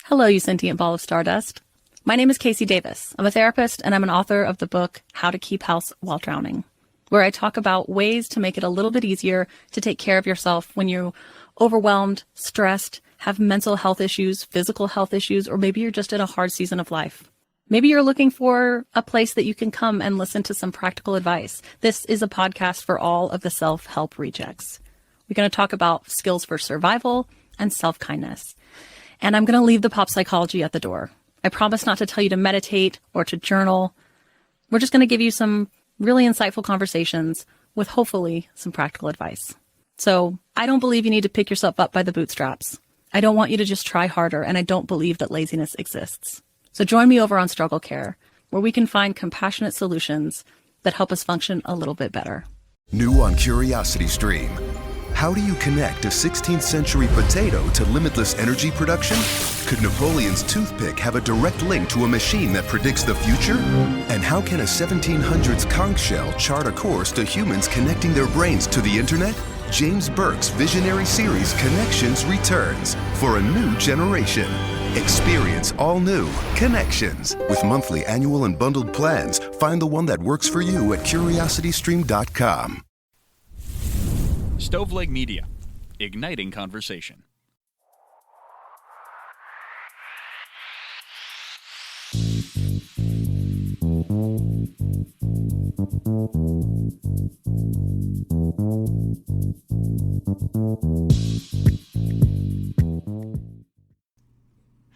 Hello, you sentient ball of stardust. My name is Casey Davis. I'm a therapist and I'm an author of the book How to Keep House While Drowning, where I talk about ways to make it a little bit easier to take care of yourself when you're overwhelmed, stressed, have mental health issues, physical health issues, or maybe you're just in a hard season of life. Maybe you're looking for a place that you can come and listen to some practical advice. This is a podcast for all of the self-help rejects. We're going to talk about skills for survival and self-kindness. And I'm going to leave the pop psychology at the door. I promise not to tell you to meditate or to journal. We're just going to give you some really insightful conversations with hopefully some practical advice. So I don't believe you need to pick yourself up by the bootstraps. I don't want you to just try harder, and I don't believe that laziness exists. So join me over on Struggle Care, where we can find compassionate solutions that help us function a little bit better. New on Curiosity Stream. How do you connect a 16th century potato to limitless energy production? Could Napoleon's toothpick have a direct link to a machine that predicts the future? And how can a 1700s conch shell chart a course to humans connecting their brains to the internet? James Burke's visionary series Connections returns for a new generation. Experience all new Connections. With monthly, annual, and bundled plans, find the one that works for you at curiositystream.com. Stoveleg Media, igniting conversation.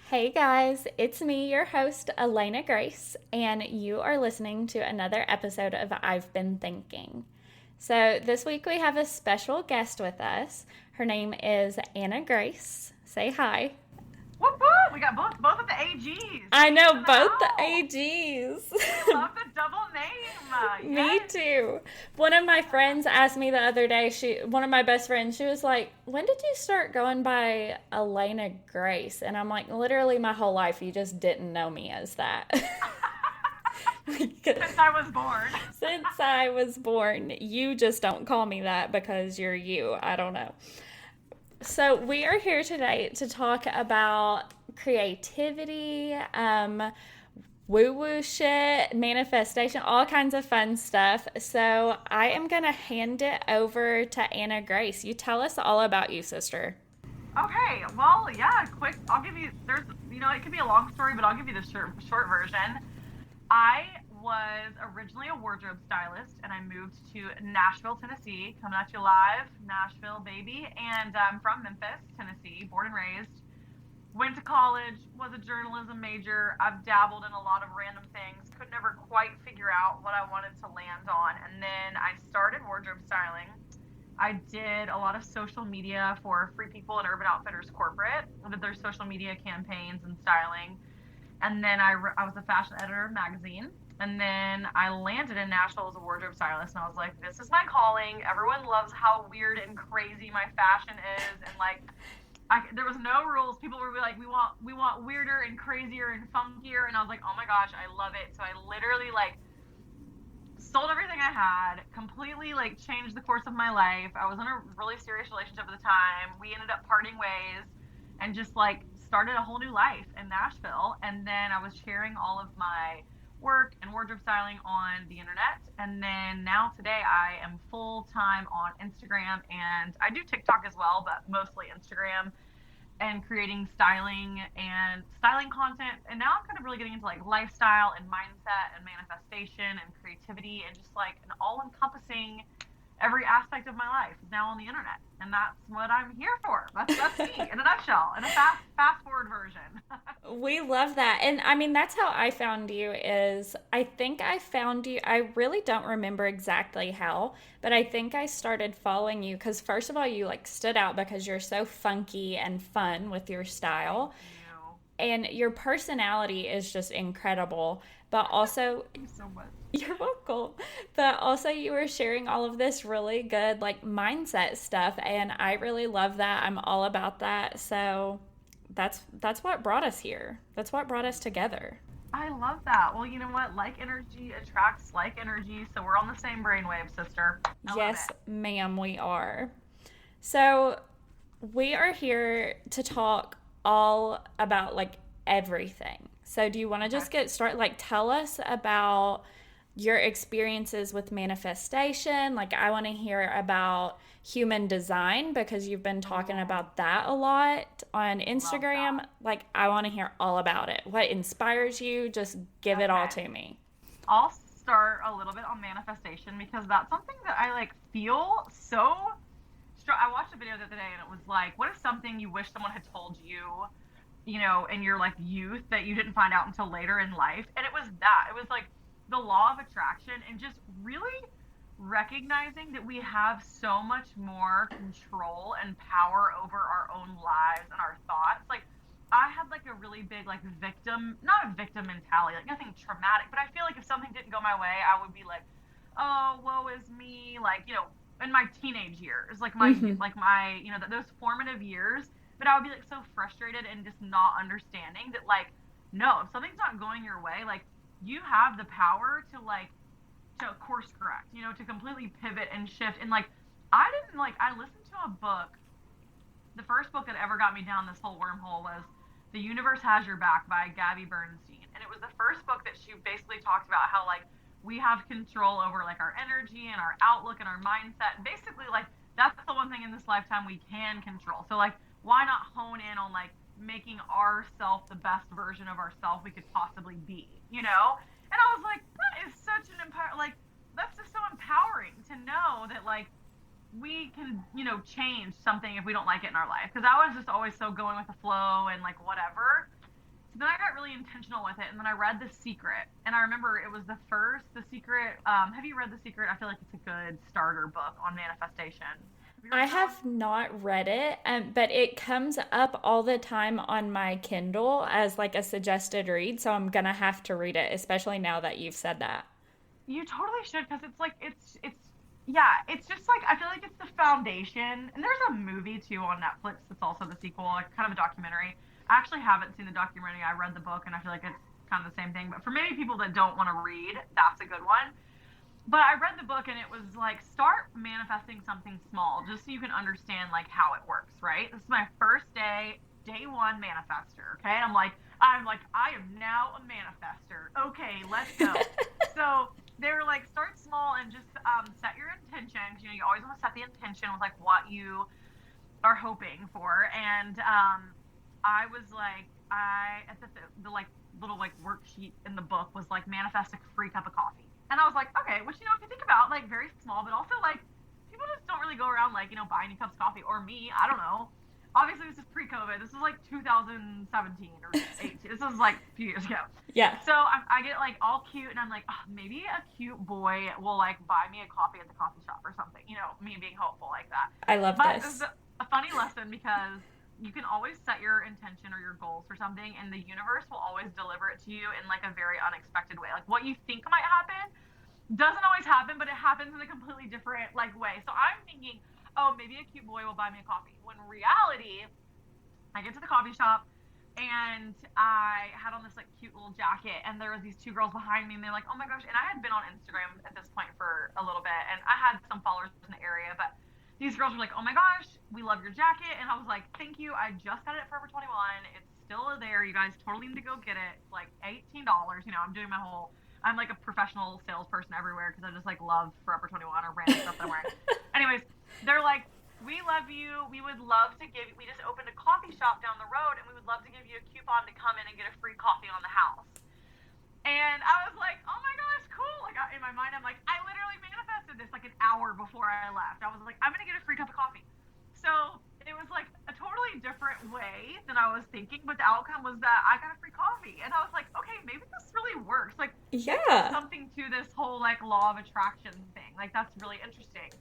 Hey guys, it's me, your host, Elena Grace, and you are listening to another episode of I've Been Thinking. So this week we have a special guest with us. Her name is Anna Grace. Say hi. Whoop whoop! We got both of the AGs. I know, both the AGs. I love the double name. Me too. One of my friends asked me the other day, one of my best friends, she was like, when did you start going by Elena Grace? And I'm like, literally my whole life, you just didn't know me as that. Since I was born. Since I was born. You just don't call me that because you're you. I don't know. So we are here today to talk about creativity, woo-woo shit, manifestation, all kinds of fun stuff. So I am going to hand it over to Anna Grace. You tell us all about you, sister. Okay, well, yeah, quick. I'll give you, it could be a long story, but I'll give you the short version. I was originally a wardrobe stylist, and I moved to Nashville, Tennessee, coming at you live, Nashville, baby, and I'm from Memphis, Tennessee, born and raised. Went to college, was a journalism major. I've dabbled in a lot of random things, could never quite figure out what I wanted to land on, and then I started wardrobe styling. I did a lot of social media for Free People and Urban Outfitters Corporate, with their social media campaigns and styling. And then I was a fashion editor of a magazine. And then I landed in Nashville as a wardrobe stylist. And I was like, this is my calling. Everyone loves how weird and crazy my fashion is. And there was no rules. People were like, we want weirder and crazier and funkier. And I was like, oh my gosh, I love it. So I literally sold everything I had, completely changed the course of my life. I was in a really serious relationship at the time. We ended up parting ways and just started a whole new life in Nashville. And then I was sharing all of my work and wardrobe styling on the internet. And then now today I am full-time on Instagram, and I do TikTok as well, but mostly Instagram, and creating styling content. And now I'm kind of really getting into lifestyle and mindset and manifestation and creativity, and just an all-encompassing every aspect of my life is now on the internet, and that's what I'm here for. That's me in a nutshell, in a fast forward version. We love that. And I mean, that's how I found you. I think I found you, I really don't remember exactly how, but I think I started following you because first of all, you stood out because you're so funky and fun with your style. And your personality is just incredible. But also, thank you so much. You're welcome. But also you were sharing all of this really good mindset stuff, and I really love that. I'm all about that. So that's what brought us here. That's what brought us together. I love that. Well, you know what? Like energy attracts like energy, so we're on the same brainwave, sister. Yes, ma'am, we are. So we are here to talk all about like everything. So do you want to just get started? Like, tell us about your experiences with manifestation. Like, I want to hear about human design because you've been talking about that a lot on Instagram. Like, I want to hear all about it. What inspires you? Just give it all to me. I'll start a little bit on manifestation because that's something that I like feel so strong. I watched a video the other day and it was like, what is something you wish someone had told you, you know, in your like youth that you didn't find out until later in life? And it was that. It was like the law of attraction and just really recognizing that we have so much more control and power over our own lives and our thoughts. Like, I had like a really big like not a victim mentality, like nothing traumatic, but I feel like if something didn't go my way, I would be like, oh, woe is me. Like, you know, in my teenage years, like my, you know, those formative years, but I would be like so frustrated and just not understanding that like, no, if something's not going your way, like you have the power to like, to course correct, you know, to completely pivot and shift. And like, I listened to a book. The first book that ever got me down this whole wormhole was The Universe Has Your Back by Gabby Bernstein. And it was the first book that she basically talked about how like we have control over like our energy and our outlook and our mindset. And basically like that's the one thing in this lifetime we can control. So like why not hone in on like making ourself the best version of ourself we could possibly be, you know? And I was like, that is such an that's just so empowering to know that like we can, you know, change something if we don't like it in our life. Because I was just always so going with the flow and like whatever. So then I got really intentional with it, and then I read The Secret. And I remember it was The Secret. Have you read The Secret? I feel like it's a good starter book on manifestation. I have not read it, but it comes up all the time on my Kindle as like a suggested read. So I'm gonna have to read it, especially now that you've said that. You totally should, because it's like it's just like I feel like it's the foundation. And there's a movie too on Netflix that's also the sequel, like kind of a documentary. I actually haven't seen the documentary. I read the book, and I feel like it's kind of the same thing. But for many people that don't want to read, that's a good one. But I read the book, and it was like, start manifesting something small just so you can understand like how it works, right? This is my first day one manifester, okay? I'm like, I am now a manifester. Okay, let's go. So they were like, start small and just set your intentions. You know, you always want to set the intention with like what you are hoping for. And I was like, at the like little like worksheet in the book was like manifest a free cup of coffee. And I was like, okay, which, you know, if you think about, like, very small, but also, like, people just don't really go around, like, you know, buying new cups of coffee. Or me, I don't know. Obviously, this is pre-COVID. This is, like, 2017 or 18. This was, like, a few years ago. Yeah. So I get, like, all cute, and I'm like, oh, maybe a cute boy will, like, buy me a coffee at the coffee shop or something. You know, me being hopeful like that. I love this. But this. it's a funny lesson because you can always set your intention or your goals for something, and the universe will always deliver it to you in, like, a very unexpected way. Like, what you think might happen doesn't always happen, but it happens in a completely different like way. So I'm thinking, oh, maybe a cute boy will buy me a coffee. When in reality, I get to the coffee shop and I had on this like cute little jacket, and there was these two girls behind me, and they're like, oh my gosh. And I had been on Instagram at this point for a little bit, and I had some followers in the area, but these girls were like, oh my gosh, we love your jacket. And I was like, thank you. I just got it at Forever 21. It's still there. You guys totally need to go get it. It's like $18. You know, I'm like a professional salesperson everywhere because I just like love Forever 21 or random stuff that I'm wearing. Anyways, they're like, we love you. We would love to we just opened a coffee shop down the road, and we would love to give you a coupon to come in and get a free coffee on the house. And I was like, oh my gosh, cool. Like in my mind, I'm like, I literally manifested this like an hour before I left. I was like, I'm going to get a free cup of coffee. So it was like a totally different way than I was thinking, but the outcome was that I got a free coffee. And I was like, okay, maybe this really works. Like, yeah, something to this whole like law of attraction thing. Like, that's really interesting.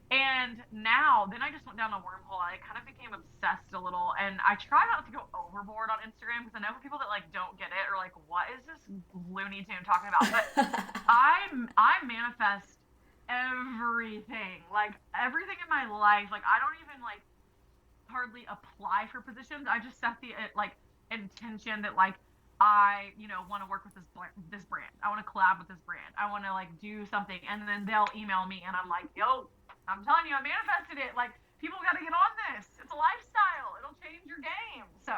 And now, then I just went down a wormhole. I kind of became obsessed a little, and I try not to go overboard on Instagram because I know for people that like don't get it or like, what is this Looney Tune talking about? But I manifest everything, like everything in my life. Like, I don't even like hardly apply for positions. I just set the like intention that like I, you know, want to work with this brand. I want to collab with this brand. I want to like do something, and then they'll email me, and I'm like, yo, I'm telling you, I manifested it. Like, people got to get on this. It's a lifestyle. It'll change your game. So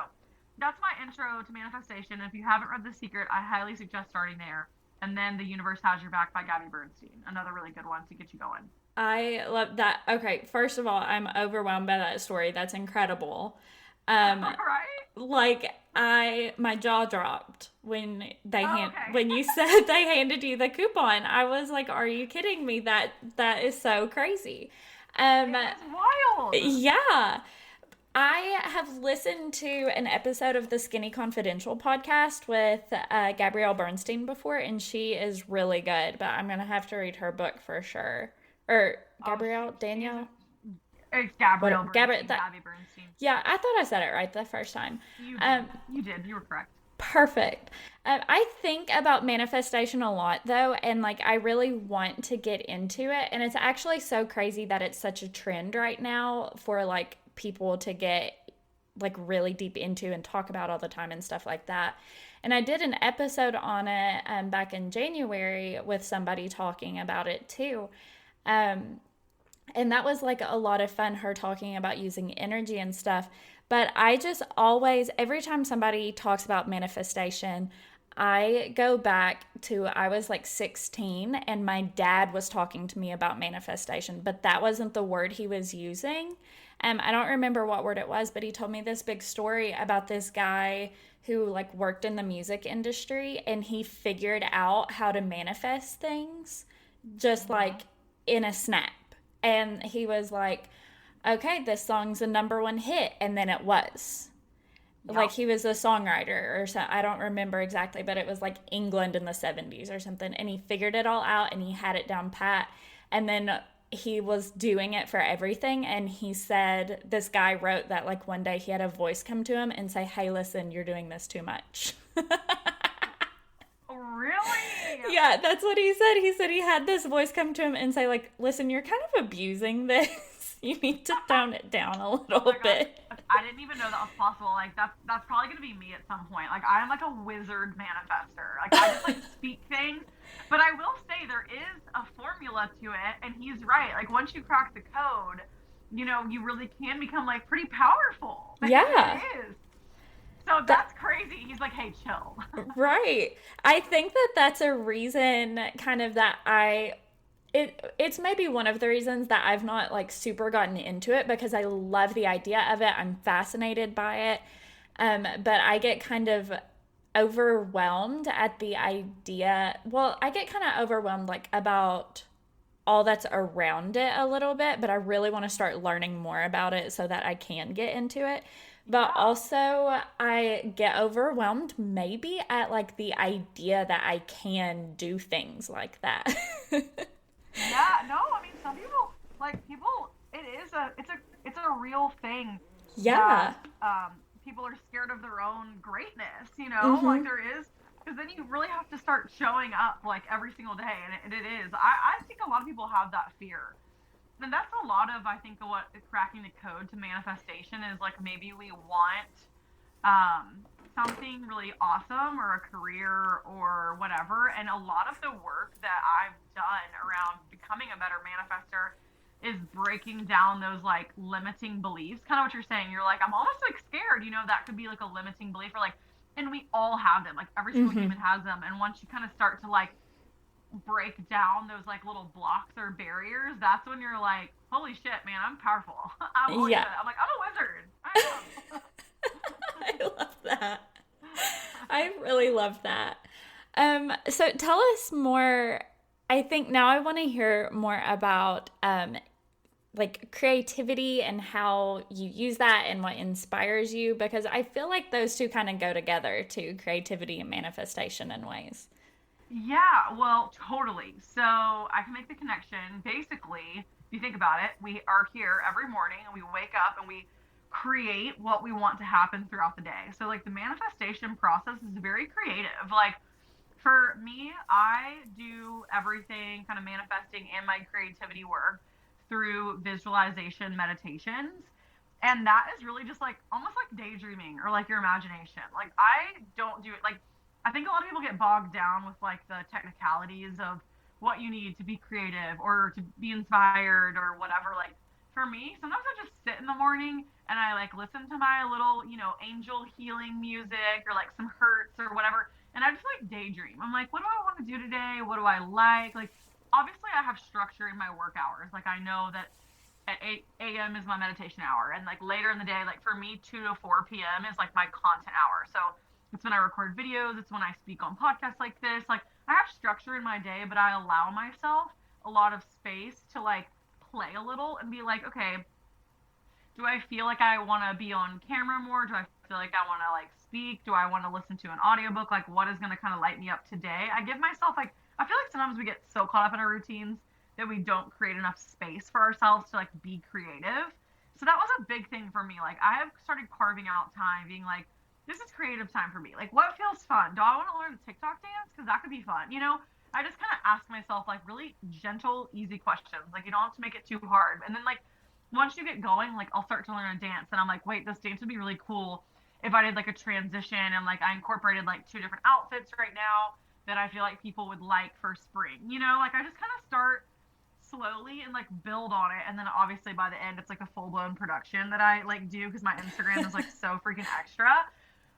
that's my intro to manifestation. If you haven't read The Secret, I highly suggest starting there. And then The Universe Has Your Back by Gabby Bernstein, another really good one to get you going. I love that. Okay, first of all, I'm overwhelmed by that story. That's incredible. Right? Like my jaw dropped when Okay. when you said they handed you the coupon. I was like, "Are you kidding me? That is so crazy." It's wild. Yeah. I have listened to an episode of the Skinny Confidential podcast with Gabrielle Bernstein before, and she is really good, but I'm going to have to read her book for sure. Or Gabrielle, Danielle? It's Gabrielle What- Bernstein, Gabri- that- Gabby Bernstein. Yeah, I thought I said it right the first time. You did. You did. You were correct. Perfect. I think about manifestation a lot though, and like I really want to get into it. And it's actually so crazy that it's such a trend right now for like people to get like really deep into and talk about all the time and stuff like that. And I did an episode on it back in January with somebody talking about it too. And that was like a lot of fun, her talking about using energy and stuff. But I just always, every time somebody talks about manifestation, I go back to I was like 16 and my dad was talking to me about manifestation, but that wasn't the word he was using. I don't remember what word it was, but he told me this big story about this guy who like worked in the music industry and he figured out how to manifest things just like in a snap. And he was like, okay, this song's a #1 hit. And then it was. Yep. Like he was a songwriter or something. I don't remember exactly, but it was like England in the 70s or something. And he figured it all out and he had it down pat. And then he was doing it for everything. And he said, this guy wrote that like one day he had a voice come to him and say, hey, listen, you're doing this too much. Really? Yeah, that's what he said. He said he had this voice come to him and say, like, listen, you're kind of abusing this. You need to tone it down a little bit. I didn't even know that was possible. Like, that's probably going to be me at some point. Like, I'm like a wizard manifester. Like, I just, like, speak things. But I will say there is a formula to it, and he's right. Like, once you crack the code, you know, you really can become, like, pretty powerful. Yeah. It is. So that's crazy. He's like, hey, chill. Right. I think that that's a reason kind of that it's maybe one of the reasons that I've not like super gotten into it because I love the idea of it. I'm fascinated by it. But I get kind of overwhelmed at the idea. Well, I get kind of overwhelmed like about all that's around it a little bit, but I really want to start learning more about it so that I can get into it. But also I get overwhelmed maybe at like the idea that I can do things like that. Yeah, no, I mean some people it's a real thing. Yeah. That, people are scared of their own greatness, you know? Like there is, because then you really have to start showing up like every single day, and it is. I think a lot of people have that fear. And that's a lot of, I think, what cracking the code to manifestation is like maybe we want something really awesome or a career or whatever. And a lot of the work that I've done around becoming a better manifester is breaking down those like limiting beliefs. Kind of what you're saying. You're like, I'm almost like scared, you know, that could be like a limiting belief or like, and we all have them. Like every single human has them. And once you kind of start to like break down those like little blocks or barriers, that's when you're like, holy shit, man, I'm powerful. I'm like, I'm a wizard. I am. I love that. I really love that. So tell us more. I think now I want to hear more about like creativity and how you use that and what inspires you, because I feel like those two kind of go together too, creativity and manifestation in ways. Yeah, well, totally. So I can make the connection. Basically, if you think about it, we are here every morning and we wake up and we create what we want to happen throughout the day. So like the manifestation process is very creative. Like for me, I do everything kind of manifesting and my creativity work through visualization meditations. And that is really just like almost like daydreaming or like your imagination. Like I don't do it like I think a lot of people get bogged down with like the technicalities of what you need to be creative or to be inspired or whatever. Like for me, sometimes I just sit in the morning and I like listen to my little, angel healing music or like some Hertz or whatever. And I just like daydream. I'm like, what do I want to do today? What do I like? Like, obviously I have structure in my work hours. Like, I know that at 8 a.m. is my meditation hour. And like later in the day, like for me, 2 to 4 p.m. is like my content hour. So it's when I record videos. It's when I speak on podcasts like this. Like, I have structure in my day, but I allow myself a lot of space to like play a little and be like, okay, do I feel like I want to be on camera more? Do I feel like I want to like speak? Do I want to listen to an audiobook? Like, what is going to kind of light me up today? I give myself like, I feel like sometimes we get so caught up in our routines that we don't create enough space for ourselves to like be creative. So that was a big thing for me. Like, I have started carving out time being like, this is creative time for me. Like, what feels fun? Do I want to learn a TikTok dance? Because that could be fun. I just kind of ask myself like really gentle, easy questions. Like, you don't have to make it too hard. And then like, once you get going, like I'll start to learn a dance and I'm like, wait, this dance would be really cool if I did like a transition and like I incorporated like 2 different outfits right now that I feel like people would like for spring. Like I just kind of start slowly and like build on it, and then obviously by the end it's like a full-blown production that I like do because my Instagram is like so freaking extra.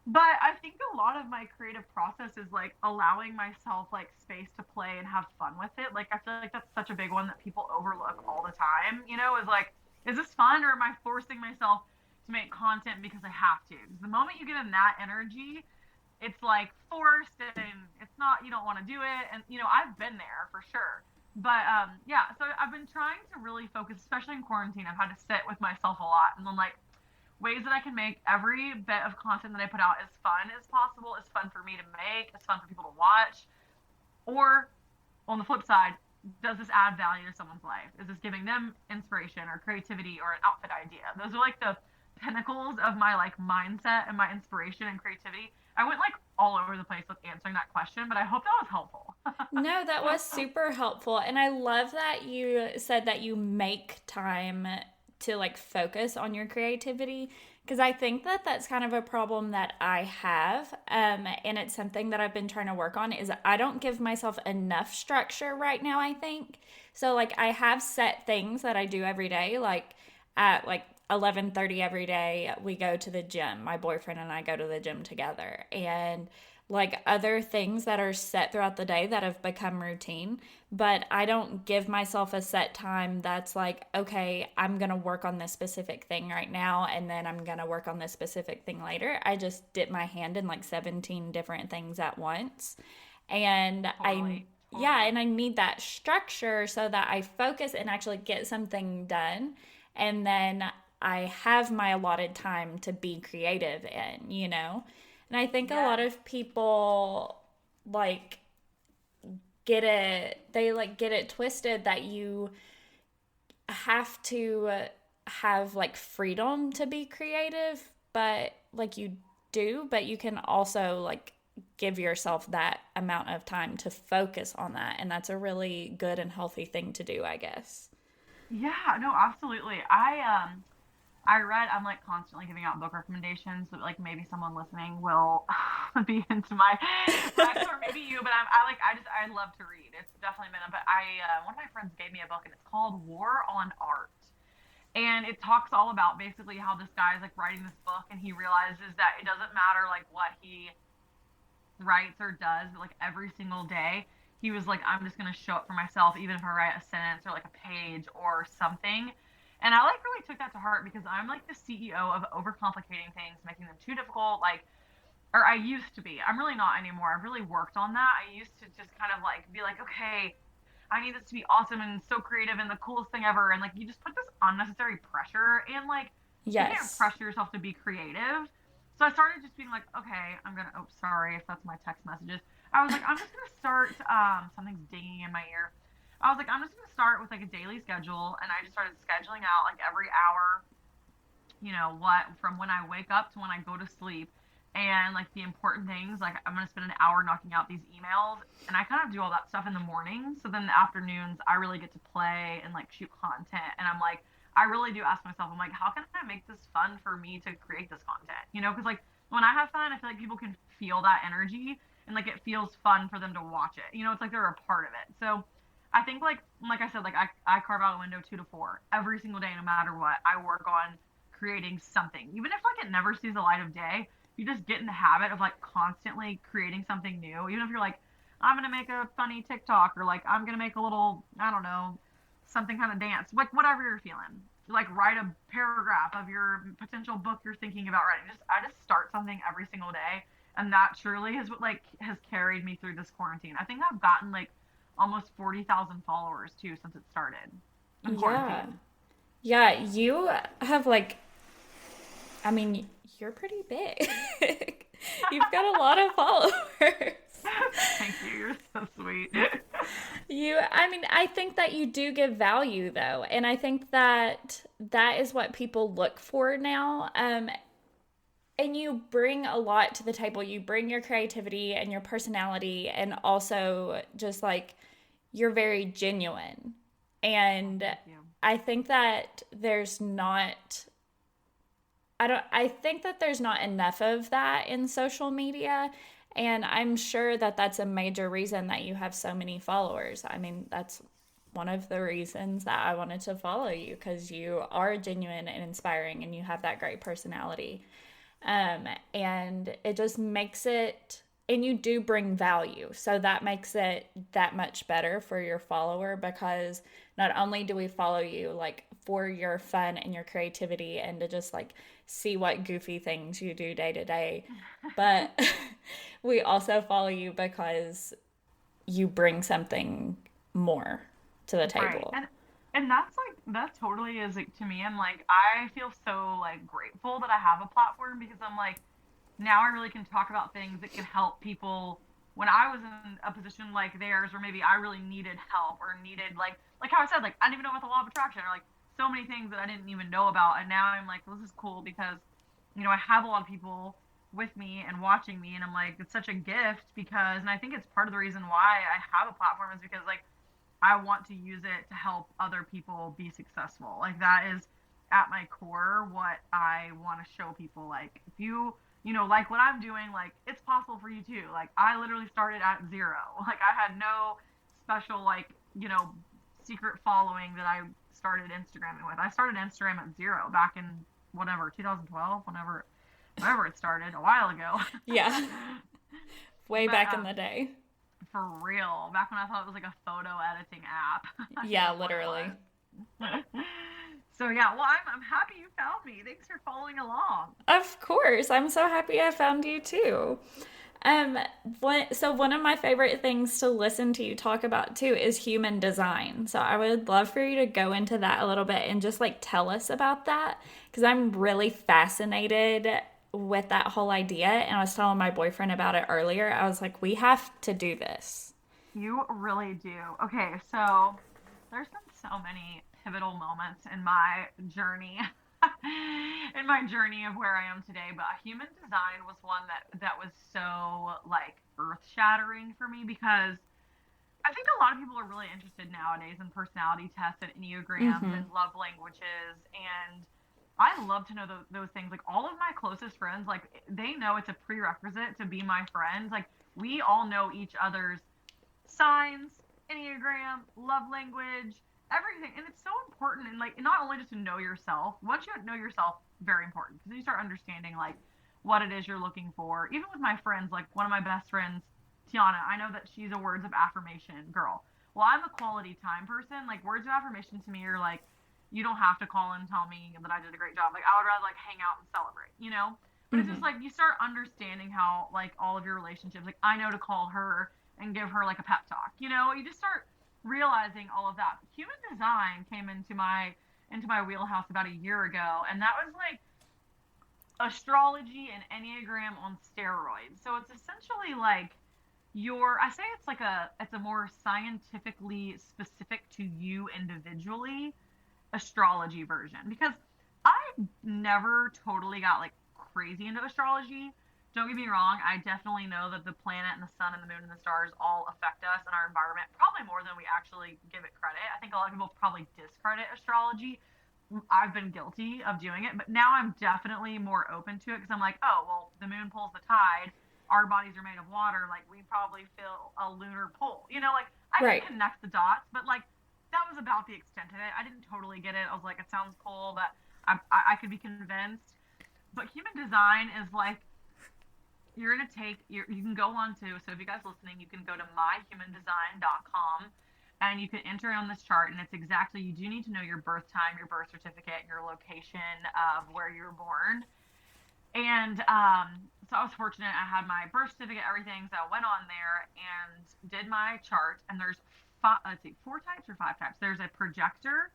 But I think a lot of my creative process is like allowing myself like space to play and have fun with it. Like, I feel like that's such a big one that people overlook all the time, is like, is this fun, or am I forcing myself to make content because I have to? Because the moment you get in that energy, it's like forced and it's not, you don't want to do it. And, I've been there for sure. But yeah, so I've been trying to really focus, especially in quarantine. I've had to sit with myself a lot and then like ways that I can make every bit of content that I put out as fun as possible, as fun for me to make, as fun for people to watch. Or on the flip side, does this add value to someone's life? Is this giving them inspiration or creativity or an outfit idea? Those are like the pinnacles of my like mindset and my inspiration and creativity. I went like all over the place with answering that question, but I hope that was helpful. No, that was super helpful. And I love that you said that you make time to like focus on your creativity, because I think that that's kind of a problem that I have, and it's something that I've been trying to work on, is I don't give myself enough structure right now, I think. So like I have set things that I do every day, like at like 11:30 every day we go to the gym. My boyfriend and I go to the gym together, and like other things that are set throughout the day that have become routine, but I don't give myself a set time that's like, okay, I'm going to work on this specific thing right now and then I'm going to work on this specific thing later. I just dip my hand in like 17 different things at once. And Totally. yeah, and I need that structure so that I focus and actually get something done. And then I have my allotted time to be creative in. And I think a lot of people like get it twisted that you have to have like freedom to be creative, but like you do, but you can also like give yourself that amount of time to focus on that. And that's a really good and healthy thing to do, I guess. Yeah, no, absolutely. I read, I'm like constantly giving out book recommendations, so like maybe someone listening will be into my book, or maybe you, but I love to read. It's definitely been, but one of my friends gave me a book and it's called War on Art. And it talks all about basically how this guy is like writing this book and he realizes that it doesn't matter like what he writes or does, but like every single day, he was like, I'm just going to show up for myself, even if I write a sentence or like a page or something. And I like really took that to heart because I'm like the CEO of overcomplicating things, making them too difficult. Like, or I used to be. I'm really not anymore. I've really worked on that. I used to just kind of like be like, okay, I need this to be awesome and so creative and the coolest thing ever. And like, you just put this unnecessary pressure and like, you can't pressure yourself to be creative. So I started just being like, okay, oh, sorry if that's my text messages. I was like, I'm just going to start, something's dinging in my ear. I was like, I'm just going to start with like a daily schedule. And I just started scheduling out like every hour, from when I wake up to when I go to sleep. And like the important things, like I'm going to spend an hour knocking out these emails. And I kind of do all that stuff in the morning. So then the afternoons, I really get to play and like shoot content. And I'm like, I really do ask myself, I'm like, how can I make this fun for me to create this content? Because like when I have fun, I feel like people can feel that energy and like it feels fun for them to watch it. It's like they're a part of it. So I think like I said, like I carve out a window 2 to 4 every single day, no matter what. I work on creating something, even if like it never sees the light of day. You just get in the habit of like constantly creating something new, even if you're like, I'm gonna make a funny TikTok, or like I'm gonna make a little, I don't know, something kind of dance, like whatever you're feeling. Like write a paragraph of your potential book you're thinking about writing. I just start something every single day, and that truly is what like has carried me through this quarantine. I think I've gotten like almost 40,000 followers too since it started in quarantine. Yeah, you have like, I mean, you're pretty big. You've got a lot of followers. Thank you. You're so sweet. I mean, I think that you do give value though. And I think that that is what people look for now. And you bring a lot to the table. You bring your creativity and your personality, and also just like you're very genuine. And I think that there's not I think that there's not enough of that in social media, and I'm sure that that's a major reason that you have so many followers. I mean, that's one of the reasons that I wanted to follow you, because you are genuine and inspiring and you have that great personality. And it just makes it, and you do bring value. So that makes it that much better for your follower, because not only do we follow you like for your fun and your creativity and to just like see what goofy things you do day to day, but we also follow you because you bring something more to the table. Right. And that's like, that totally is like, to me, I'm like, I feel so like grateful that I have a platform, because I'm like, now I really can talk about things that can help people when I was in a position like theirs, or maybe I really needed help, or needed like how I said, like I didn't even know about the law of attraction, or like so many things that I didn't even know about. And now I'm like, well, this is cool, because, you know, I have a lot of people with me and watching me, and I'm like, it's such a gift, because, and I think it's part of the reason why I have a platform is because like I want to use it to help other people be successful. Like that is at my core what I want to show people. Like if you know, like what I'm doing, like it's possible for you too. Like I literally started at zero. Like I had no special like, you know, secret following that I started Instagramming with. I started Instagram at zero back in whatever, 2012, whenever it started, a while ago. Yeah. Way But, back in the day. for real, back when I thought it was like a photo editing app. Yeah, That's what it literally. was. So yeah, well, I'm happy you found me. Thanks for following along. Of course. I'm so happy I found you too. Um, one of my favorite things to listen to you talk about too is human design. So I would love for you to go into that a little bit and just like tell us about that, because I'm really fascinated with that whole idea. And I was telling my boyfriend about it earlier. I was like, we have to do this. You really do. Okay, so there's been so many pivotal moments in my journey, in my journey of where I am today. But human design was one that was so like earth shattering for me, because I think a lot of people are really interested nowadays in personality tests and enneagrams and love languages, and I love to know those things. Like all of my closest friends, like they know it's a prerequisite to be my friends. Like we all know each other's signs, enneagram, love language, everything. And it's so important. And like, not only just to know yourself, once you know yourself, very important, because you start understanding like what it is you're looking for. Even with my friends, like one of my best friends, Tiana, I know that she's a words of affirmation girl. Well, I'm a quality time person. Like words of affirmation to me are like, you don't have to call and tell me that I did a great job. Like I would rather like hang out and celebrate, you know? But it's just like, you start understanding how like all of your relationships, like I know to call her and give her like a pep talk, you know? You just start realizing all of that. Human design came into my wheelhouse about a year ago, and that was like astrology and enneagram on steroids. So it's essentially like it's a more scientifically specific to you individually astrology version, because I never totally got like crazy into astrology. Don't get me wrong, I definitely know that the planet and the sun and the moon and the stars all affect us and our environment, probably more than we actually give it credit. I think a lot of people probably discredit astrology. I've been guilty of doing it, but now I'm definitely more open to it, because I'm like, oh, well, the moon pulls the tide. Our bodies are made of water. Like, we probably feel a lunar pull. You know, like, I can connect the dots, but, like, that was about the extent of it. I didn't totally get it. I was like, it sounds cool, but I could be convinced. But human design is like, you're going to you can go on to, so if you guys listening, you can go to myhumandesign.com and you can enter on this chart, and it's exactly, you do need to know your birth time, your birth certificate, and your location of where you were born. And so I was fortunate. I had my birth certificate, everything. So I went on there and did my chart. And there's four types or five types. There's a projector,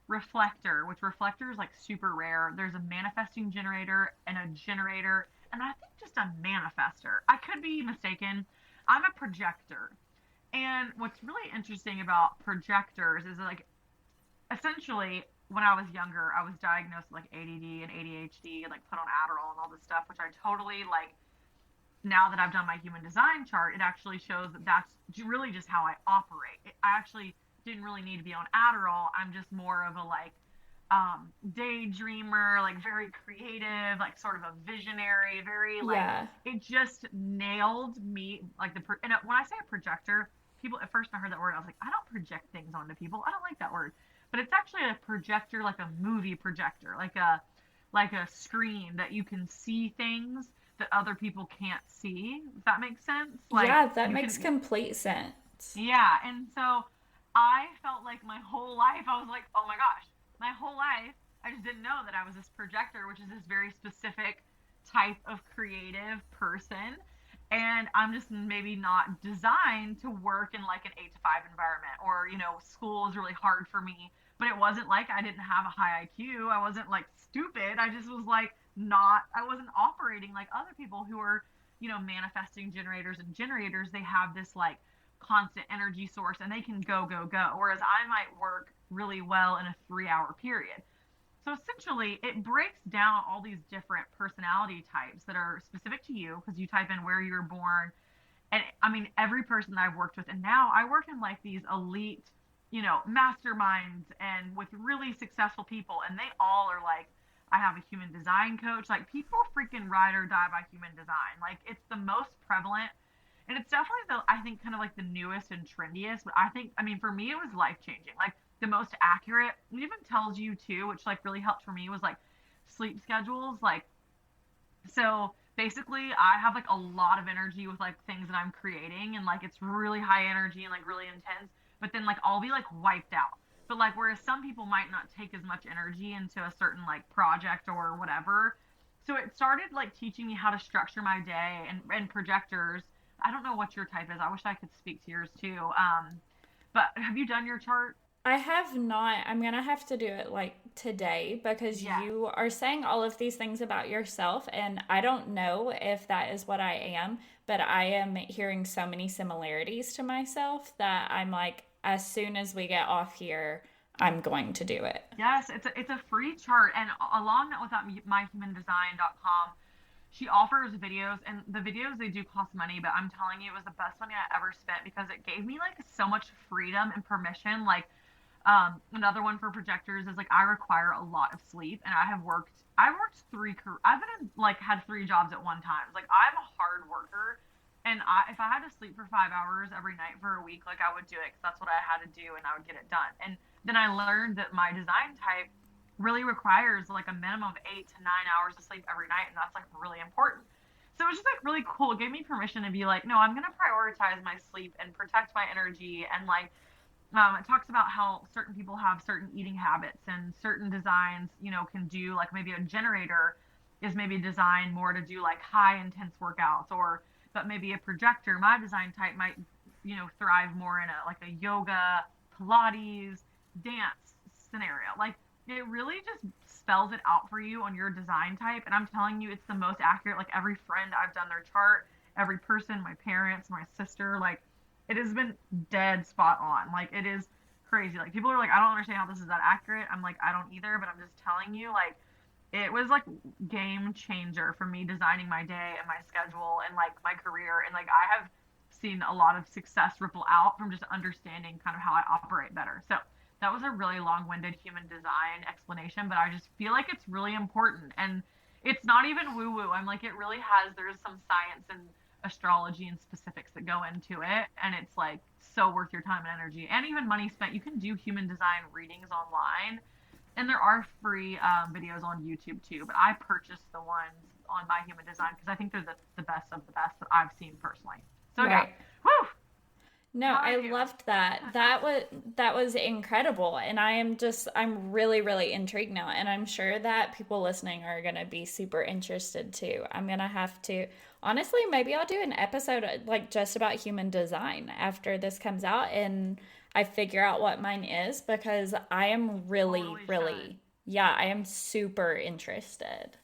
reflector, which reflector is like super rare. There's a manifesting generator and a generator, and I think just a manifester. I could be mistaken. I'm a projector. And what's really interesting about projectors is like, essentially, when I was younger, I was diagnosed with like ADD and ADHD and like put on Adderall and all this stuff, which I totally like. Now that I've done my human design chart, it actually shows that that's really just how I operate. I actually didn't really need to be on Adderall. I'm just more of a like daydreamer, like very creative, like sort of a visionary, very like, it just nailed me. Like and when I say a projector, people at first when I heard that word, I was like, I don't project things onto people. I don't like that word. But it's actually a projector, like a movie projector, like a screen that you can see things that other people can't see. Does that make sense? Like, yeah, that makes complete sense. Yeah, and so I felt like my whole life, I was like, oh my gosh, my whole life, I just didn't know that I was this projector, which is this very specific type of creative person. And I'm just maybe not designed to work in like an 8 to 5 environment, or, school is really hard for me. But it wasn't like I didn't have a high IQ. I wasn't like stupid. I just was like I wasn't operating like other people who are, manifesting generators, and generators, they have this like constant energy source and they can go, go, go. Whereas I might work really well in a 3-hour period. So essentially, it breaks down all these different personality types that are specific to you, because you type in where you were born. And I mean, every person that I've worked with, and now I work in like these elite, masterminds and with really successful people, and they all are like, I have a human design coach. Like, people freaking ride or die by human design. Like, it's the most prevalent. And it's definitely I think kind of like the newest and trendiest. But I mean, for me, it was life changing. Like, the most accurate. It even tells you too, which like really helped for me, was like sleep schedules. Like, so basically I have like a lot of energy with like things that I'm creating, and like it's really high energy and like really intense, but then like I'll be like wiped out. But like, whereas some people might not take as much energy into a certain like project or whatever. So it started like teaching me how to structure my day, and projectors. I don't know what your type is. I wish I could speak to yours too. But have you done your chart? I have not. I'm going to have to do it like today, because you are saying all of these things about yourself, and I don't know if that is what I am, but I am hearing so many similarities to myself that I'm like, as soon as we get off here, I'm going to do it. Yes, it's a free chart, and along with that, myhumandesign.com, she offers videos, and the videos, they do cost money, but I'm telling you, it was the best money I ever spent, because it gave me like so much freedom and permission. Like, another one for projectors is like, I require a lot of sleep, and I've worked I've been in, like, had 3 jobs at one time. Like, I'm a hard worker, and if I had to sleep for 5 hours every night for a week, like, I would do it, because that's what I had to do, and I would get it done. And then I learned that my design type really requires like a minimum of 8 to 9 hours of sleep every night, and that's like really important. So it was just like really cool. It gave me permission to be like, no, I'm gonna prioritize my sleep and protect my energy. And like, it talks about how certain people have certain eating habits, and certain designs, can do, like, maybe a generator is maybe designed more to do like high intense workouts, but maybe a projector, my design type, might, thrive more in a yoga, Pilates, dance scenario. Like, it really just spells it out for you on your design type. And I'm telling you, it's the most accurate. Like, every friend I've done their chart, every person, my parents, my sister, like, it has been dead spot on. Like, it is crazy. Like, people are like, I don't understand how this is that accurate. I'm like, I don't either, but I'm just telling you, like, it was like game changer for me designing my day and my schedule and like my career. And like, I have seen a lot of success ripple out from just understanding kind of how I operate better. So that was a really long-winded human design explanation, but I just feel like it's really important. And it's not even woo-woo. I'm like, it really there's some science and astrology and specifics that go into it. And it's like so worth your time and energy, and even money spent. You can do human design readings online. And there are free videos on YouTube too, but I purchased the ones on My Human Design because I think they're the best of the best that I've seen personally. So yeah, Right. whew. No, How I about you? loved that. That was incredible. And I'm really, really intrigued now. And I'm sure that people listening are gonna be super interested too. I'm gonna have to honestly, maybe I'll do an episode like just about human design after this comes out and I figure out what mine is because I am really, Totally should. really, yeah, I am super interested.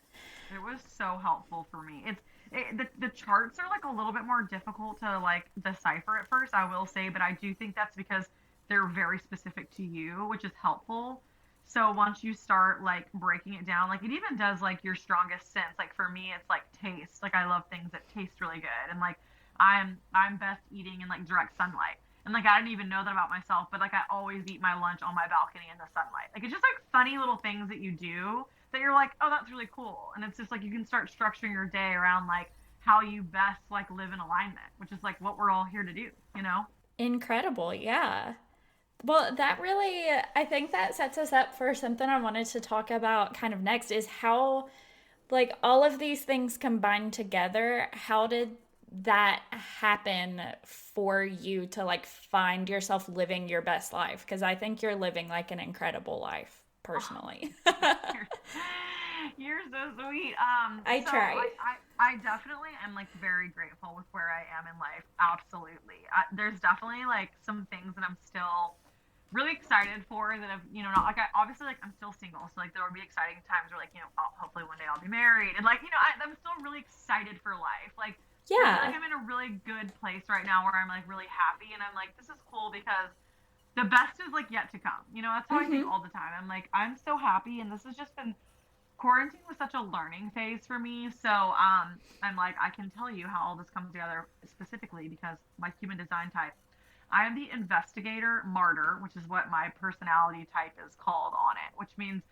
It was so helpful for me. The charts are like a little bit more difficult to like decipher at first, I will say, but I do think that's because they're very specific to you, which is helpful. So once you start like breaking it down, like it even does like your strongest sense. Like for me, it's like taste. Like I love things that taste really good, and like I'm best eating in like direct sunlight. And like I didn't even know that about myself, but like I always eat my lunch on my balcony in the sunlight. Like it's just like funny little things that you do that you're like, oh, that's really cool. And it's just like you can start structuring your day around like how you best like live in alignment, which is like what we're all here to do, you know? Incredible, yeah. Well, that really, I think that sets us up for something I wanted to talk about kind of next is how, like, all of these things combined together, how did that happen for you to, like, find yourself living your best life? Because I think you're living, like, an incredible life, personally. You're, you're so sweet. I So try. like I definitely am like very grateful with where I am in life. Absolutely. There's definitely like some things that I'm still really excited for that have, not like I obviously like I'm still single, so like there will be exciting times where like, hopefully one day I'll be married and like, I'm still really excited for life. Like I feel like Yeah. I'm in a really good place right now where I'm like really happy and I'm like, this is cool because the best is like yet to come. That's how I think Mm-hmm. all the time. I'm like, I'm so happy and this has just been quarantine was such a learning phase for me. So I'm like, I can tell you how all this comes together specifically because my human design type, I am the investigator martyr, which is what my personality type is called on it, which means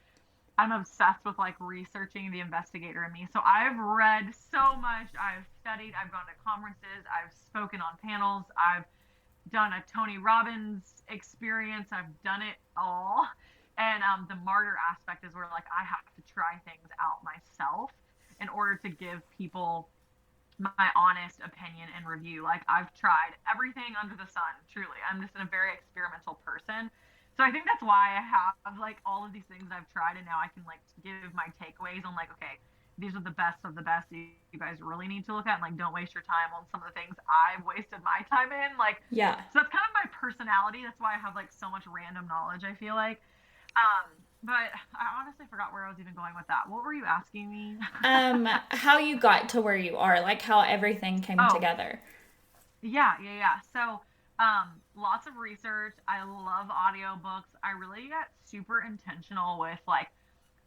I'm obsessed with like researching the investigator in me. So I've read so much, I've studied, I've gone to conferences, I've spoken on panels, I've done a Tony Robbins experience. I've done it all. And the martyr aspect is where like I have to try things out myself in order to give people my honest opinion and review. Like I've tried everything under the sun, truly. I'm just a very experimental person. So I think that's why I have like all of these things I've tried and now I can like give my takeaways on like, okay, these are the best of the best you guys really need to look at and like don't waste your time on some of the things I've wasted my time in. Like Yeah. so that's kind of my personality. That's why I have like so much random knowledge, I feel like. But I honestly forgot where I was even going with that. What were you asking me? How you got to where you are, like how everything came Oh, together. yeah. So, lots of research. I love audiobooks. I really get super intentional with like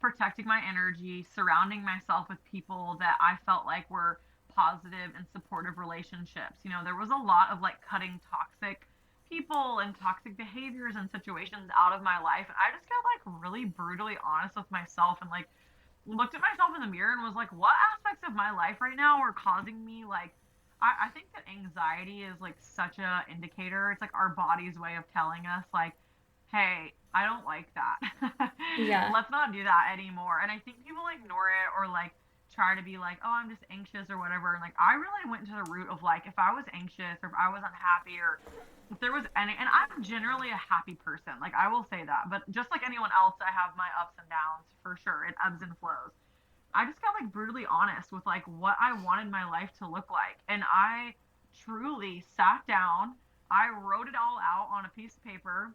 protecting my energy, surrounding myself with people that I felt like were positive and supportive relationships. There was a lot of like cutting toxic people and toxic behaviors and situations out of my life. And I just got like really brutally honest with myself and like looked at myself in the mirror and was like, what aspects of my life right now are causing me like I think that anxiety is like such a indicator. It's like our body's way of telling us like, hey, I don't like that. Yeah. Let's not do that anymore. And I think people ignore it or like try to be like, oh, I'm just anxious or whatever. And like I really went to the root of like if I was anxious or if I was unhappy or if there was any and I'm generally a happy person. Like I will say that. But just like anyone else, I have my ups and downs for sure. It ebbs and flows. I just got like brutally honest with like what I wanted my life to look like. And I truly sat down, I wrote it all out on a piece of paper.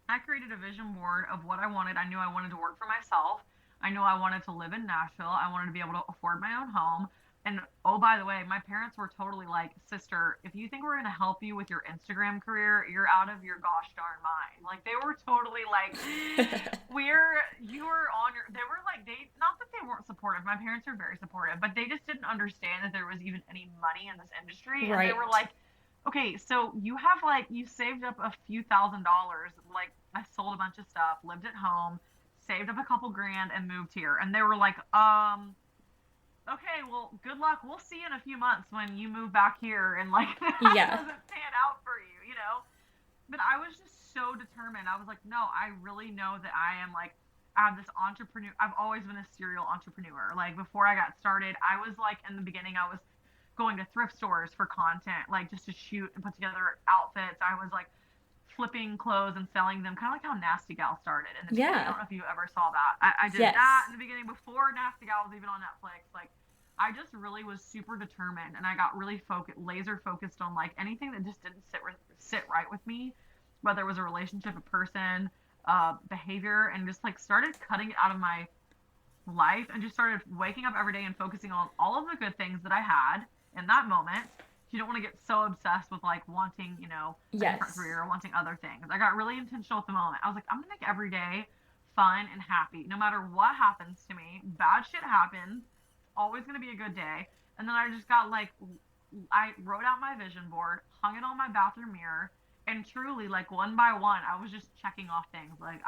I created a vision board of what I wanted. I knew I wanted to work for myself. I knew I wanted to live in Nashville. I wanted to be able to afford my own home. And oh, by the way, my parents were totally like, sister, if you think we're going to help you with your Instagram career, you're out of your gosh darn mind. Like, they were totally like, you were on your, they were like, not that they weren't supportive. My parents are very supportive, but they just didn't understand that there was even any money in this industry. And they were Right. like, okay, so you have like, you saved up a few $1,000s. Like, I sold a bunch of stuff, lived at home, saved up a couple grand, and moved here. And they were like, okay, well, good luck. We'll see you in a few months when you move back here and like that Yeah. doesn't pan out for you. But I was just so determined. I was like, no, I really know that I am like I have this entrepreneur. I've always been a serial entrepreneur. Like before I got started, I was like in the beginning, I was going to thrift stores for content, like just to shoot and put together outfits. I was like flipping clothes and selling them, kind of like how Nasty Gal started in the beginning. I Yeah. don't know if you ever saw that. I did Yes. that in the beginning before Nasty Gal was even on Netflix. Like I just really was super determined, and I got really laser focused on like anything that just didn't sit right with me, whether it was a relationship, a person, behavior, and just like started cutting it out of my life and just started waking up every day and focusing on all of the good things that I had in that moment. You don't want to get so obsessed with like wanting, you know, a different Yes. career or wanting other things. I got really intentional at the moment. I was like, I'm gonna make every day fun and happy, no matter what happens to me. Bad shit happens. Always gonna be a good day. And then I just got like, I wrote out my vision board, hung it on my bathroom mirror, and truly, like one by one, I was just checking off things. Like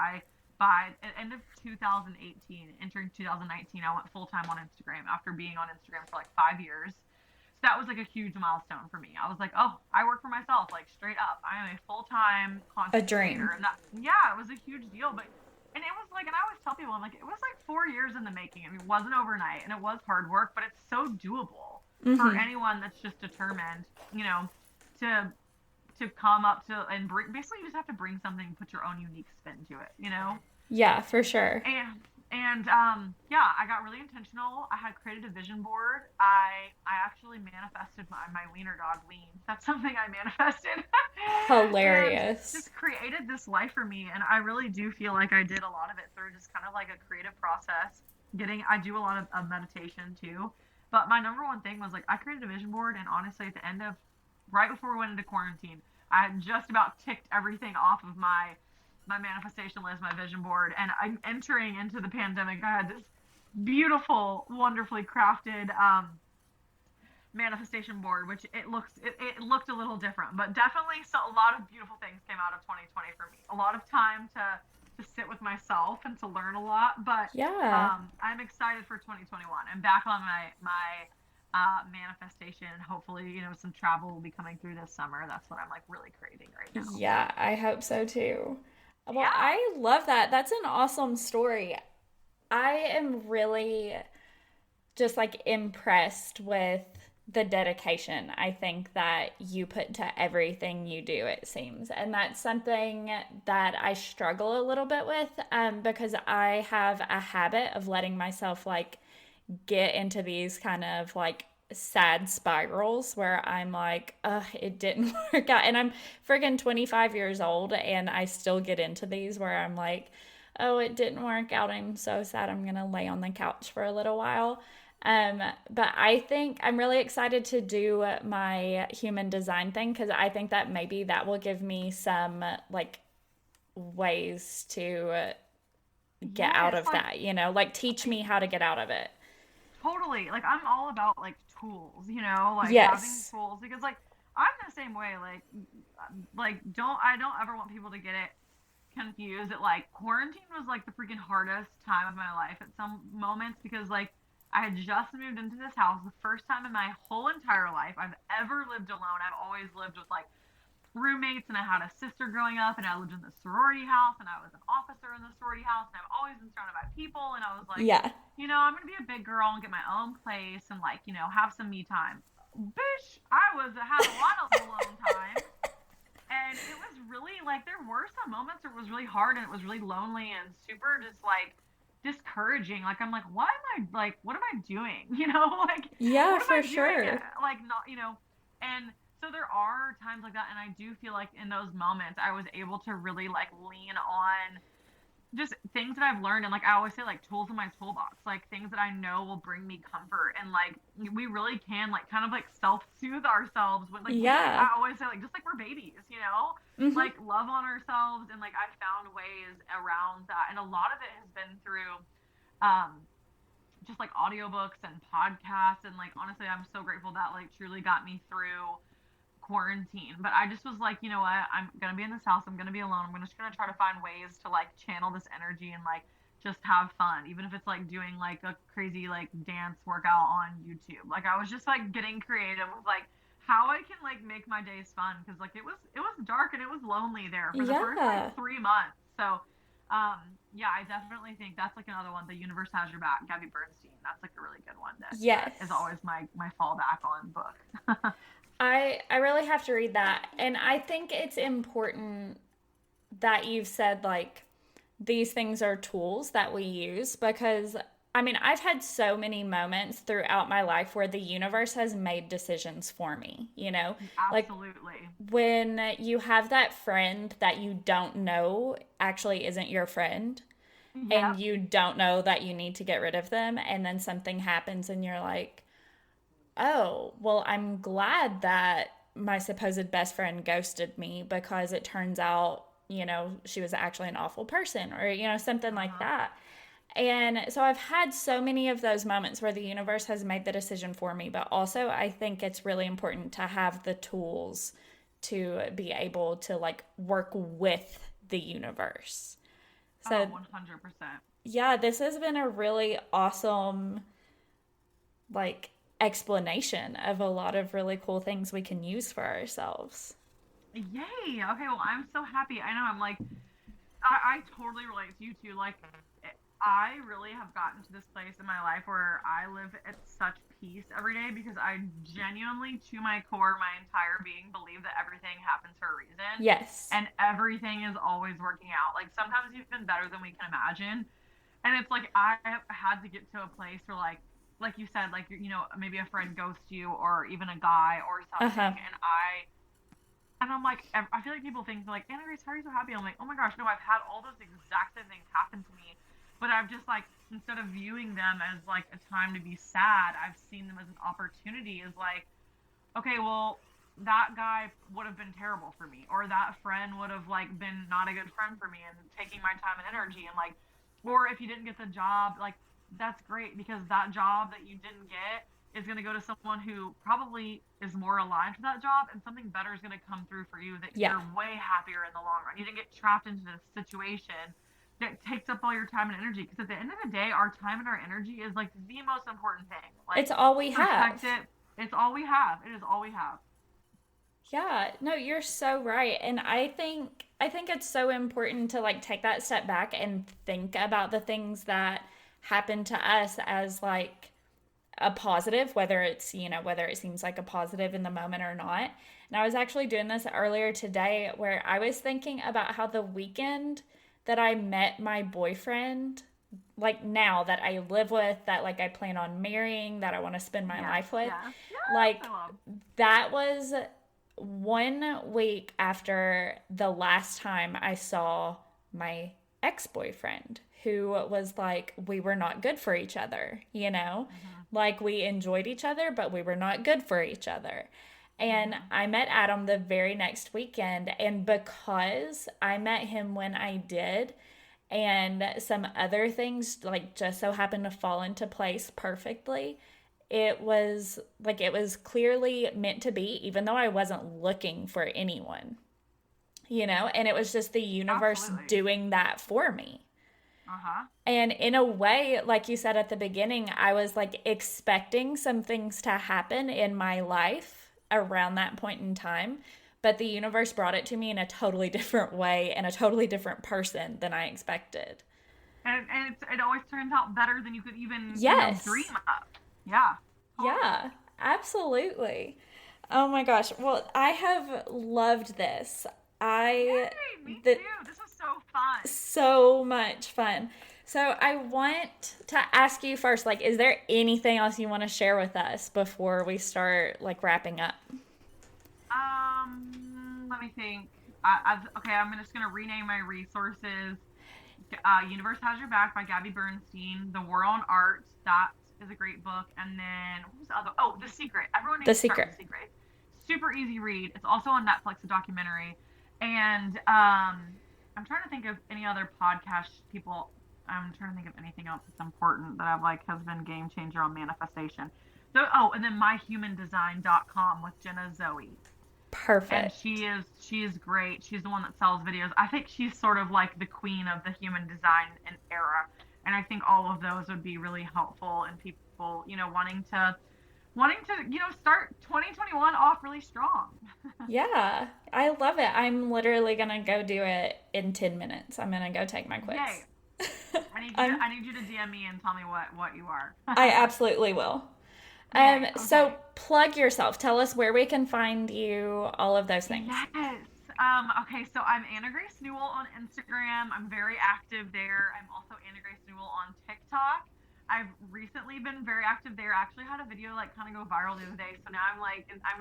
by the end of 2018, entering 2019, I went full time on Instagram after being on Instagram for like 5 years. So that was like a huge milestone for me. I was like, oh, I work for myself, like straight up. I am a full time content dream. creator, and that, yeah, it was a huge deal. But and it was like, and I always tell people, I'm like, it was like 4 years in the making. I mean, it wasn't overnight, and it was hard work, but it's so doable for anyone that's just determined, you know, to come up to and bring. Basically, you just have to bring something, put your own unique spin to it, you know. Yeah, for sure. And yeah, I got really intentional. I had created a vision board. I actually manifested my wiener dog Lean. That's something I manifested. Hilarious. And just created this life for me, and I really do feel like I did a lot of it through just kind of like a creative process. I do a lot of meditation too, but my number one thing was like I created a vision board, and honestly, at the end of right before we went into quarantine, I had just about ticked everything off of my manifestation list, my vision board, and I'm entering into the pandemic. I had this beautiful, wonderfully crafted manifestation board, which it looked a little different, but definitely a lot of beautiful things came out of 2020 for me. A lot of time to sit with myself and to learn a lot. But yeah, I'm excited for 2021. I'm back on my manifestation, and hopefully, you know, some travel will be coming through this summer. That's what I'm like really craving right now. yeah, I hope so too. Well, Yeah. I love that. That's an awesome story. I am really just like impressed with the dedication I think that you put to everything you do, it seems. And that's something that I struggle a little bit with because I have a habit of letting myself like get into these kind of like sad spirals where I'm like, ugh, it didn't work out. And I'm friggin' 25 years old and I still get into these where I'm like, oh, it didn't work out. I'm so sad. I'm going to lay on the couch for a little while. But I think I'm really excited to do my human design thing because I think that maybe that will give me some like ways to get out of that, you know, like teach me how to get out of it. Totally. Like I'm all about like tools, you know, like Yes. having tools because like I'm the same way. Like I don't ever want people to get it confused that like quarantine was like the freaking hardest time of my life at some moments because like I had just moved into this house the first time in my whole entire life I've ever lived alone. I've always lived with like roommates, and I had a sister growing up, and I lived in the sorority house, and I was an officer in the sorority house, and I've always been surrounded by people, and I was like, Yeah. you know, I'm gonna be a big girl and get my own place and like, you know, have some me time. Bitch, I had a lot of alone time, and it was really like there were some moments where it was really hard and it was really lonely and super just like discouraging. Like I'm like, what am I doing? You know, like Yeah, what am for I doing? sure. Like not, you know, and so there are times like that, and I do feel like in those moments I was able to really like lean on just things that I've learned, and like I always say, like tools in my toolbox, like things that I know will bring me comfort, and like we really can like kind of like self-soothe ourselves with like Yeah. I always say, like just like we're babies, you know, like love on ourselves, and like I found ways around that, and a lot of it has been through just like audiobooks and podcasts, and like honestly I'm so grateful that like truly got me through quarantine. But I just was like, you know what, I'm gonna be in this house, I'm gonna be alone, I'm just gonna try to find ways to like channel this energy and like just have fun, even if it's like doing like a crazy like dance workout on YouTube. Like I was just like getting creative with like how I can like make my days fun, because like it was dark and it was lonely there for the first Yeah. like 3 months. So Yeah, I definitely think that's like another one. The Universe Has Your Back, Gabby Bernstein. That's like a really good one Yes. that is always my fallback on book. I really have to read that. And I think it's important that you've said like these things are tools that we use because I mean, I've had so many moments throughout my life where the universe has made decisions for me, you know? Like Absolutely. when you have that friend that you don't know actually isn't your friend and Yep. you don't know that you need to get rid of them and then something happens and you're like, "Oh, well, I'm glad that my supposed best friend ghosted me because it turns out, you know, she was actually an awful person or, you know, something like that." And so I've had so many of those moments where the universe has made the decision for me, but also I think it's really important to have the tools to be able to like work with the universe. Oh, So, 100%. yeah, this has been a really awesome like explanation of a lot of really cool things we can use for ourselves. Yay. Okay, well, I'm so happy. I know I'm like I totally relate to you too. Like, I really have gotten to this place in my life where I live at such peace every day because I genuinely, to my core, my entire being, believe that everything happens for a reason. Yes. And everything is always working out. Like, sometimes even better than we can imagine. And it's like I have had to get to a place where, like you said, like, you know, maybe a friend ghosts you or even a guy or something. Uh-huh. And I'm like, I feel like people think like, Anna Grace, how are you so happy? I'm like, oh my gosh, no, I've had all those exact same things happen to me, but I've just like instead of viewing them as like a time to be sad, I've seen them as an opportunity. Is like, okay, well, that guy would have been terrible for me, or that friend would have like been not a good friend for me, and taking my time and energy, and like, or if you didn't get the job, like that's great because that job that you didn't get is going to go to someone who probably is more aligned for that job and something better is going to come through for you that Yeah. you're way happier in the long run. You didn't get trapped into this situation that takes up all your time and energy because at the end of the day, our time and our energy is like the most important thing. Like It's all we protect have. it. It's all we have. It is all we have. Yeah, no, you're so right. And I think it's so important to like take that step back and think about the things that happen to us as like a positive, whether it's, you know, whether it seems like a positive in the moment or not. And I was actually doing this earlier today where I was thinking about how the weekend that I met my boyfriend, like now that I live with, that like I plan on marrying, that I want to spend my Yes, life with, yes, yes. like I love. that was 1 week after the last time I saw my ex boyfriend, who was like, we were not good for each other, you know? Like we enjoyed each other, but we were not good for each other. And I met Adam the very next weekend. And because I met him when I did, and some other things like just so happened to fall into place perfectly, it was clearly meant to be, even though I wasn't looking for anyone, you know, and it was just the universe Absolutely. doing that for me. Uh-huh. And in a way, like you said at the beginning, I was like expecting some things to happen in my life around that point in time, but the universe brought it to me in a totally different way and a totally different person than I expected. And it always turns out better than you could even, Yes. dream up. Yeah. Totally. Yeah, absolutely. Oh my gosh. Well, I have loved this. I Yay, me the too. This was so fun. so much fun. So I want to ask you first, like, is there anything else you want to share with us before we start like wrapping up? Let me think. Okay, I'm just gonna rename my resources. Universe Has Your Back by Gabby Bernstein. The War on Art. That is a great book. And then what was the other? Oh, The Secret. Everyone The needs to start Secret. with The Secret. Super easy read. It's also on Netflix, a documentary. And I'm trying to think of any other podcast people. I'm trying to think of anything else that's important that I've like has been game changer on manifestation. So, and then myhumandesign.com with Jenna Zoe. And Perfect. she is great. She's the one that sells videos. I think she's sort of like the queen of the human design and era. And I think all of those would be really helpful in people, wanting to, start 2021 off really strong. Yeah, I love it. I'm literally gonna go do it in 10 minutes. I'm gonna go take my quiz. Yay. I need you to DM me and tell me what you are. I absolutely will. Okay. So plug yourself. Tell us where we can find you, all of those things. Yes. Okay, so I'm Anna Grace Newell on Instagram. I'm very active there. I'm also Anna Grace Newell on TikTok. I've recently been very active there. I actually had a video like kind of go viral the other day, so now I'm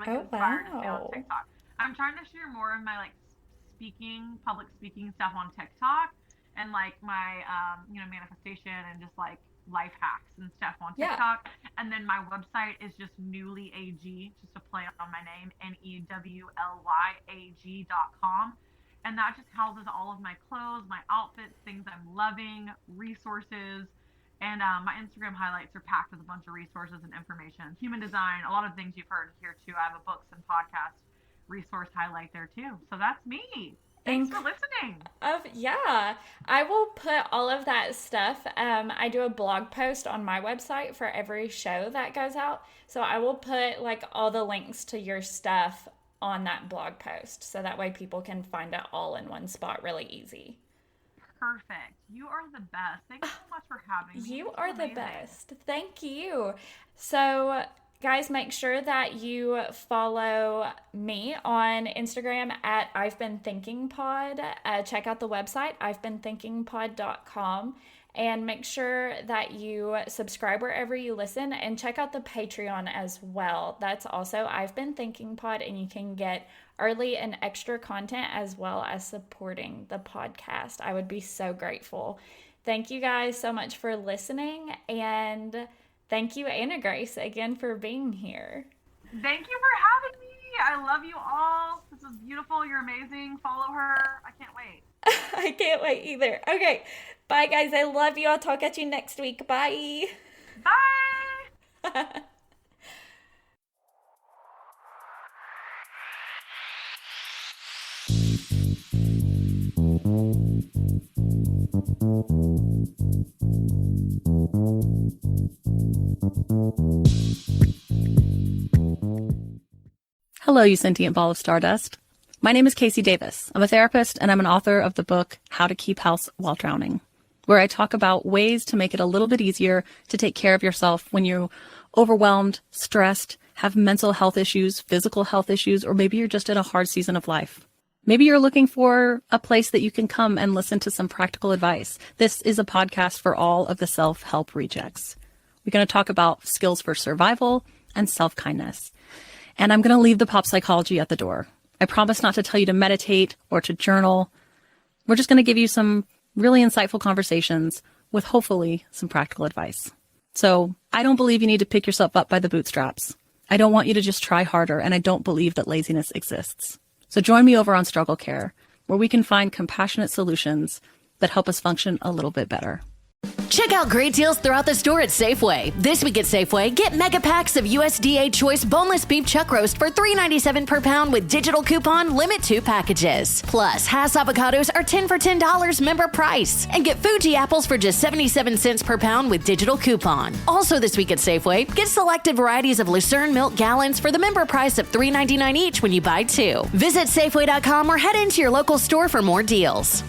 inspired to stay on TikTok. I'm trying to share more of my like public speaking stuff on TikTok, and like my manifestation and just like life hacks and stuff on TikTok. And then my website is just Newly AG, just a play on my name, NEWLYAG.com. And that just houses all of my clothes, my outfits, things I'm loving, resources. And my Instagram highlights are packed with a bunch of resources and information. Human design, a lot of things you've heard here too. I have a books and podcast resource highlight there too. So that's me. Thanks for listening. Yeah, I will put all of that stuff. I do a blog post on my website for every show that goes out. So I will put like all the links to your stuff on that blog post. So that way people can find it all in one spot really easy. Perfect. You are the best. Thank you so much for having me. You are the best. Thank you. So guys, make sure that you follow me on Instagram at I've Been Thinking Pod. Check out the website, I'veBeenThinkingPod.com, and make sure that you subscribe wherever you listen, and check out the Patreon as well. That's also I've Been Thinking Pod, and you can get early and extra content as well as supporting the podcast. I would be so grateful. Thank you guys so much for listening, and thank you, Anna Grace, again for being here. Thank you for having me. I love you all. This is beautiful. You're amazing. Follow her. I can't wait. I can't wait either. Okay. Bye, guys. I love you. I'll talk at you next week. Bye. Bye. Hello, you sentient ball of stardust. My name is Casey Davis. I'm a therapist, and I'm an author of the book How to Keep House While Drowning, where I talk about ways to make it a little bit easier to take care of yourself when you're overwhelmed, stressed, have mental health issues, physical health issues, or maybe you're just in a hard season of life. Maybe you're looking for a place that you can come and listen to some practical advice. This is a podcast for all of the self-help rejects. We're going to talk about skills for survival and self-kindness. And I'm going to leave the pop psychology at the door. I promise not to tell you to meditate or to journal. We're just going to give you some really insightful conversations with hopefully some practical advice. So I don't believe you need to pick yourself up by the bootstraps. I don't want you to just try harder, and I don't believe that laziness exists. So join me over on Struggle Care, where we can find compassionate solutions that help us function a little bit better. Check out great deals throughout the store at Safeway. This week at Safeway, get mega packs of USDA Choice boneless beef chuck roast for $3.97 per pound with digital coupon, limit 2 packages. Plus, Hass avocados are 10 for $10 member price. And get Fuji apples for just 77 cents per pound with digital coupon. Also this week at Safeway, get selected varieties of Lucerne milk gallons for the member price of $3.99 each when you buy 2. Visit Safeway.com or head into your local store for more deals.